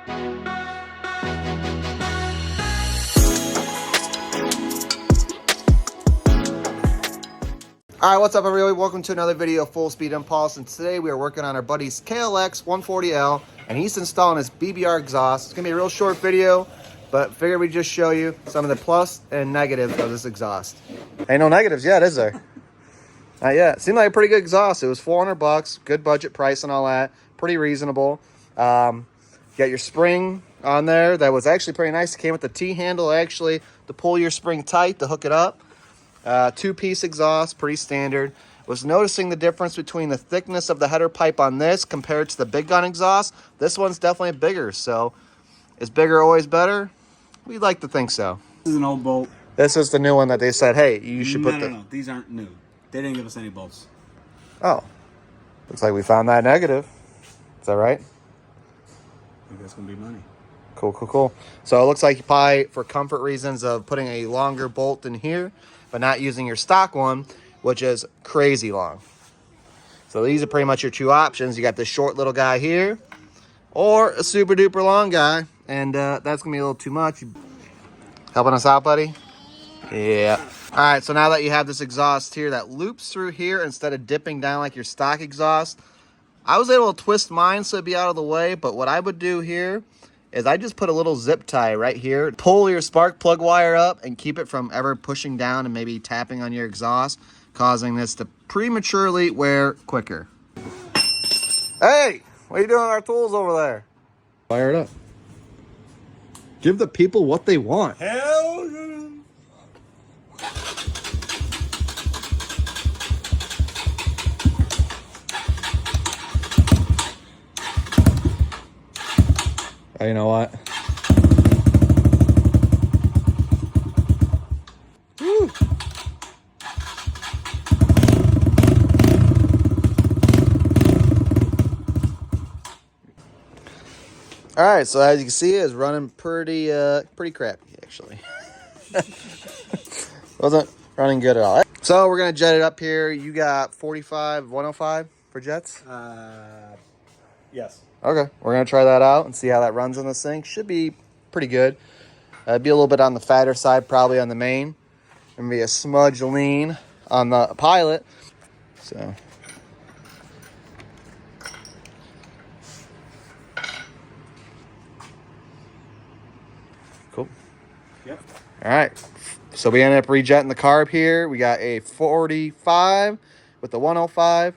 Alright, what's up everybody? Welcome to another video of Full Speed Impulse, and today we are working on our buddy's KLX140L, and he's installing his BBR exhaust. It's going to be a real short video, but figured we'd just show you some of the plus and negatives of this exhaust. Ain't no negatives yet, is there? Not yet. Seemed like a pretty good exhaust. It was $400, good budget price and all that. Pretty reasonable. You got your spring on there. That was actually pretty nice. It came with the T-handle actually to pull your spring tight to hook it up. Two-piece exhaust, pretty standard. Was noticing the difference between the thickness of the header pipe on this compared to the big gun exhaust. This one's definitely bigger, so is bigger always better? We'd like to think so. This is an old bolt. This is the new one that they said, hey, you should put No, these aren't new. They didn't give us any bolts. Oh. Looks like we found that negative. Is that right? I think that's going to be money. Cool. So it looks like you probably, for comfort reasons of putting a longer bolt in here, but not using your stock one, which is crazy long. So these are pretty much your two options. You got this short little guy here, or a super duper long guy, and that's gonna be a little too much. Helping us out, buddy? Yeah. All right, so now that you have this exhaust here that loops through here instead of dipping down like your stock exhaust, I was able to twist mine so it'd be out of the way, but what I would do here is I just put a little zip tie right here. Pull your spark plug wire up and keep it from ever pushing down and maybe tapping on your exhaust, causing this to prematurely wear quicker. Hey, what are you doing with our tools over there? Fire it up. Give the people what they want. Hell yeah. Oh, you know what? Woo. All right, so as you can see, it's running pretty crappy actually. Wasn't running good at all. So we're gonna jet it up here. You got 45, 105 for jets? Yes. Okay, we're gonna try that out and see how that runs on this thing. Should be pretty good. Be a little bit on the fatter side, probably on the main, and be a smudge lean on the pilot. So, cool. Yep. All right, so we ended up rejetting the carb here. We got a 45 with the 105.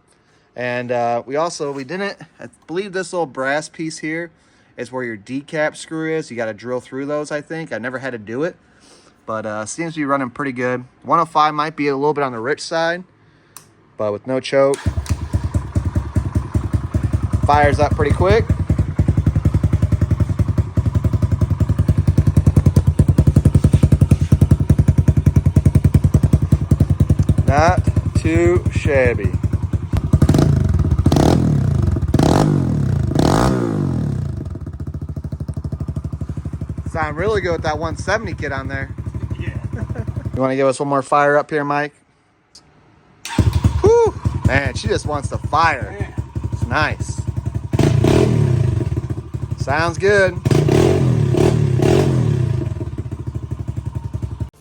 And we didn't, I believe this little brass piece here is where your decap screw is. You got to drill through those, I think. I never had to do it, but seems to be running pretty good. 105 might be a little bit on the rich side, but with no choke. Fires up pretty quick. Not too shabby. Sound really good with that 170 kit on there. Yeah. You want to give us one more fire up here, Mike? Whew! Man, she just wants to fire. Yeah. It's nice. Sounds good.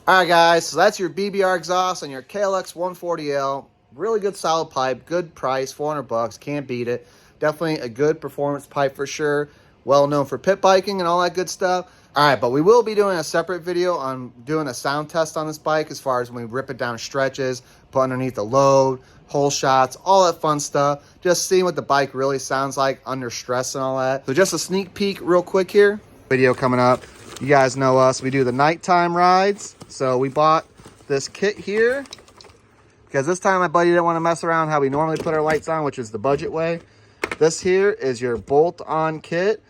All right, guys, so that's your BBR exhaust on your KLX140L. Really good solid pipe, good price, $400, can't beat it. Definitely a good performance pipe for sure. Well known for pit biking and all that good stuff. All right, but we will be doing a separate video on doing a sound test on this bike as far as when we rip it down stretches, put underneath the load, hole shots, all that fun stuff. Just seeing what the bike really sounds like under stress and all that. So just a sneak peek real quick here. Video coming up. You guys know us. We do the nighttime rides. So we bought this kit here because this time my buddy didn't want to mess around how we normally put our lights on, which is the budget way. This here is your bolt-on kit.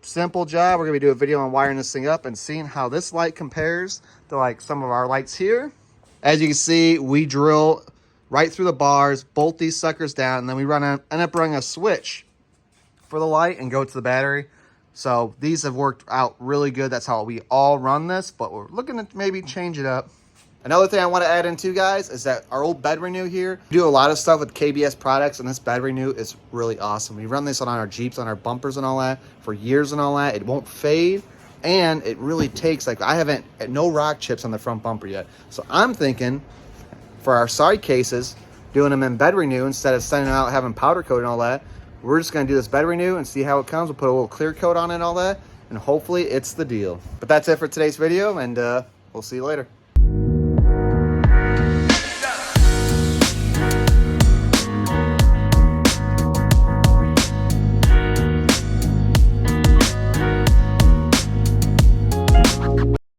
Simple job. We're going to be doing a video on wiring this thing up and seeing how this light compares to like some of our lights here. As you can see, we drill right through the bars, bolt these suckers down, and then we end up running a switch for the light and go to the battery. So these have worked out really good. That's how we all run this, but we're looking to maybe change it up. Another thing I want to add in too, guys, is that our old bed renew here, we do a lot of stuff with KBS products, and this bed renew is really awesome. We run this on our Jeeps, on our bumpers and all that for years and all that. It won't fade, and it really takes, like, I haven't, no rock chips on the front bumper yet. So I'm thinking for our side cases, doing them in bed renew instead of sending out having powder coat and all that. We're just going to do this bed renew and see how it comes. We'll put a little clear coat on it and all that, and hopefully it's the deal. But that's it for today's video, and we'll see you later.